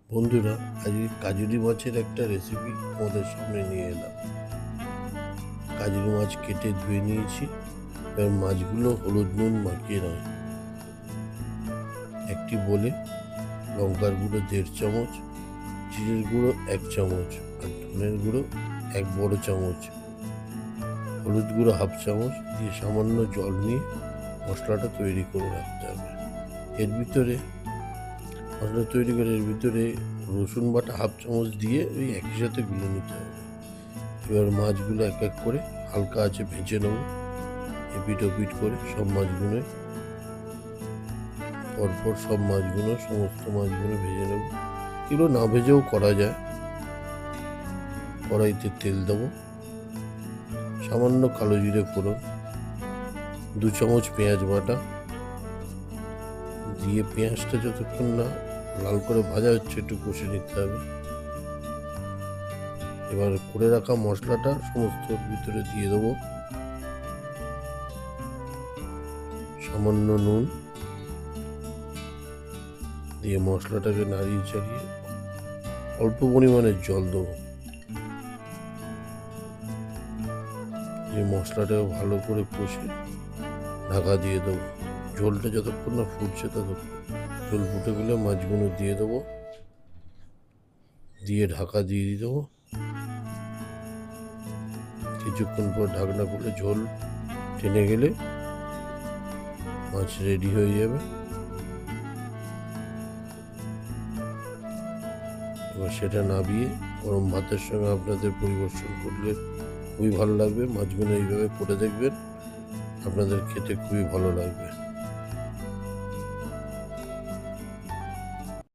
বন্ধুরা, আজকে কাজুরি মাছের একটা রেসিপি তোমাদের সামনে নিয়ে এলাম। কাজুরি মাছ কেটে ধুয়ে নিয়েছি। এবার মাছগুলো হলুদ নুন মাখিয়ে নয়, একটি বলে লঙ্কার গুঁড়ো 1.5 চামচ, জিরের গুঁড়ো 1 চামচ, আর ধনের গুঁড়ো 1 বড় চামচ, হলুদ গুঁড়ো 1/2 চামচ দিয়ে সামান্য জল নিয়ে মশলাটা তৈরি করে রাখতে হবে। এর ভিতরে রসুন বাটা 1/2 চামচ দিয়ে ওই একই সাথে গুলে নিতে হবে। এবার মাছগুলো এক এক করে হালকা আঁচে ভেজে নেব। এপিট ওপিট করে সব মাছগুলো পরপর সমস্ত মাছগুলো ভেজে নেব। এগুলো না ভেজেও করা যায়। কড়াইতে তেল দেবো, সামান্য কালো জিরে ফোড়ন, 2 চামচ পেঁয়াজ বাটা দিয়ে পেঁয়াজটা যতক্ষণ না লাল করে ভাজা হচ্ছে একটু কষে নিতে হবে। এবার করে রাখা মশলাটা সমস্ত ভিতরে দিয়ে দেবো। সামান্য নুন দিয়ে মশলাটাকে নাড়িয়ে চাড়িয়ে অল্প পরিমাণে জল দেবো। এই মশলাটাকে ভালো করে কষে ঢাকা দিয়ে দেবো। ঝোলটা যতক্ষণ না ফুটছে ততক্ষণ। ঝোল ফুটে গেলে মাছগুলো দিয়ে দেবো, দিয়ে ঢাকা দিয়ে দেবো। কিছুক্ষণ পর ঢাকনা খুলে ঝোল টেনে গেলে মাছ রেডি হয়ে যাবে। এবার সেটা নামিয়ে গরম ভাতের সঙ্গে আপনাদের পরিবেশন করলে খুবই ভালো লাগবে। মাছগুলো এইভাবে করে দেখবেন, আপনাদের খেতে খুবই ভালো লাগবে।